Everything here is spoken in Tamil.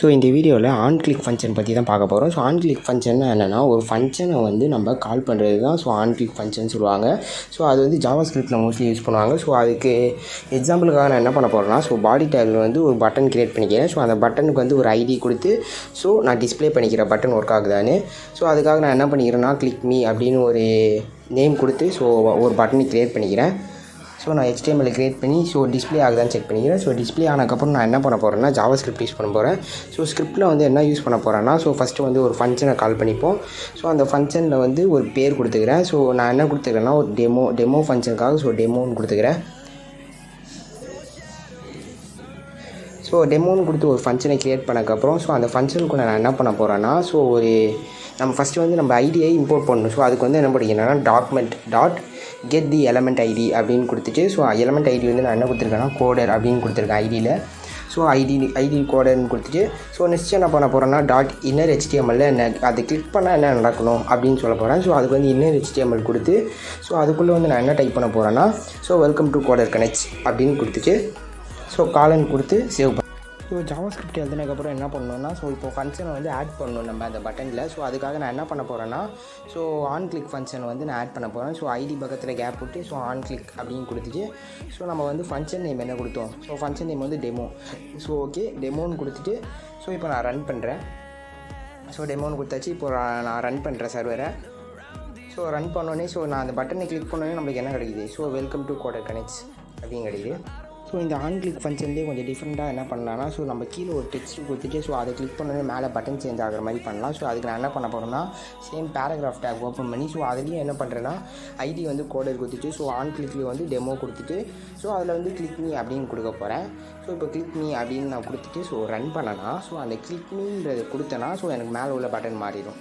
ஸோ இந்த வீடியோவில் ஆன் கிளிக் ஃபங்க்ஷன் பற்றி தான் பார்க்க போகிறோம். ஸோ ஆன் கிளிக் ஃபங்க்ஷன் என்னென்னா ஒரு ஃபங்க்ஷனை வந்து நம்ம கால் பண்ணுறது தான் ஸோ ஆன் கிளிக் ஃபங்க்ஷன் சொல்லுவாங்க. ஸோ அது வந்து ஜாவா ஸ்கிரிப்டில் மோஸ்ட்லி யூஸ் பண்ணுவாங்க. ஸோ அதுக்கு எக்ஸாம்பிளுக்காக நான் என்ன பண்ண போகிறேன்னா, ஸோ பாடி டேக்கில் வந்து ஒரு பட்டன் க்ரியேட் பண்ணிக்கிறேன். ஸோ அந்த பட்டனுக்கு வந்து ஒரு ஐடி கொடுத்து ஸோ நான் டிஸ்பிளே பண்ணிக்கிறேன் பட்டன் ஒர்க் ஆகுதான்னு. ஸோ அதுக்காக நான் என்ன பண்ணிக்கிறேன்னா, கிளிக் மீ அப்படின்னு ஒரு நேம் கொடுத்து ஸோ ஒரு பட்டனை க்ரியேட் பண்ணிக்கிறேன். ஸோ நான் HTML க்ரியேட் பண்ணி ஸோ டிஸ்பிளே ஆகுதான்னு செக் பண்ணிக்கிறேன். ஸோ டிஸ்பிளே ஆனதுக்கப்புறம் நான் என்ன பண்ண போகிறேன்னா, ஜாவா ஸ்கிரிப்ட் யூஸ் பண்ண போகிறேன். ஸோ ஸ்கிரிப்டில் வந்து என்ன யூஸ் பண்ண போகிறேன்னா, ஸோ ஃபஸ்ட்டு வந்து ஒரு ஃபங்க்ஷனை கால் பண்ணிப்போம். ஸோ அந்த ஃபங்க்ஷனில் வந்து ஒரு பேர் கொடுத்துக்கிறேன். ஸோ நான் என்ன கொடுத்துக்கிறேன்னா, ஒரு டெமோ ஃபங்க்ஷனுக்காக ஸோ டெமோன்னு கொடுத்துக்கிறேன். ஸோ டெமோன்னு கொடுத்து ஒரு ஃபங்க்ஷனை க்ரியேட் பண்ணக்கப்புறம் ஸோ அந்த ஃபங்க்ஷனுக்குள்ளே நான் என்ன பண்ண போகிறேன்னா, ஸோ ஒரு நம்ம ஃபஸ்ட்டு வந்து நம்ம ஐடியை இம்போர்ட் பண்ணணும். ஸோ அதுக்கு வந்து என்ன பண்ணிக்கிறேன்னா, document dot get the element ID அப்படின்னு கொடுத்துட்டு ஸோ எலமெண்ட் ஐடி வந்து நான் என்ன கொடுத்துருக்கேன்னா, கோடர் அப்படின்னு கொடுத்துருக்கேன் ஐடியில். ஸோ ஐடி கோடர்னு கொடுத்துட்டு ஸோ நெக்ஸ்ட் என்ன பண்ண போகிறேன்னா, டாட் இன்னர் HTML அதை கிளிக் பண்ணால் என்ன நடக்கணும் அப்படின்னு சொல்ல போகிறேன். ஸோ அதுக்கு வந்து இன்னர் HTML கொடுத்து ஸோ அதுக்குள்ளே வந்து நான் என்ன டைப் பண்ண போகிறேன்னா, so welcome to coder connects அப்படின்னு கொடுத்துட்டு ஸோ காலன் கொடுத்து சேவ் பண்ண. ஸோ ஜாவா ஸ்கிரிப்ட் எழுதினதுக்கப்புறம் என்ன பண்ணணும்னா, ஸோ இப்போ ஃபங்க்ஷனை வந்து ஆட் பண்ணணும் நம்ம அந்த பட்டனில். ஸோ அதுக்காக நான் என்ன பண்ண போகிறேன்னா, ஸோ ஆன் கிளிக் ஃபங்க்ஷன் வந்து நான் ஆட் பண்ண போகிறேன். ஸோ ஐடி பக்கத்தில் கேப் விட்டு ஸோ ஆன் கிளிக் அப்படின்னு கொடுத்துட்டு ஸோ நம்ம வந்து ஃபங்க்ஷன் நேம் என்ன கொடுத்தோம், ஸோ ஃபங்க்ஷன் நேம் வந்து டெமோ. ஸோ ஓகே டெமோன்னு கொடுத்துட்டு ஸோ இப்போ நான் ரன் பண்ணுறேன். ஸோ டெமோன்னு கொடுத்தாச்சு. இப்போ நான் ரன் பண்ணுறேன் சர்வரை. ஸோ ரன் பண்ணோடனே ஸோ நான் அந்த பட்டனை கிளிக் பண்ணோடனே நம்மளுக்கு என்ன கிடைக்குது, so welcome to coder connects அப்படின்னு கிடைக்குது. ஸோ இந்த ஆன் கிளிக் ஃபங்க்ஷன்லேயே கொஞ்சம் டிஃப்ரெண்ட்டாக என்ன பண்ணலாம்னா, ஸோ நம்ம கீழே ஒரு டெக்ஸ்ட் கொடுத்துட்டு ஸோ அதை கிளிக் பண்ணோடனே மேலே பட்டன் சேஞ்ச் ஆகிற மாதிரி பண்ணலாம். ஸோ அதுக்கு நான் என்ன பண்ண போகிறேன்னா, சேம் பேராகிராஃப் டேக் ஓப்பன் பண்ணி ஸோ அதுலேயும் என்ன பண்ணுறேன்னா, ஐடி வந்து கோடர் கொடுத்துட்டு ஸோ ஆன் கிளிக்லேயும் வந்து டெமோ கொடுத்துட்டு ஸோ அதில் வந்து கிளிக் மீ அப்படின்னு கொடுக்க போகிறேன். ஸோ இப்போ கிளிக் மீ அப்படின்னு நான் கொடுத்துட்டு ஸோ ரன் பண்ணனா ஸோ அந்த கிளிக் மீன்றதை கொடுத்தேன்னா ஸோ எனக்கு மேலே உள்ள பட்டன் மாறிடும்.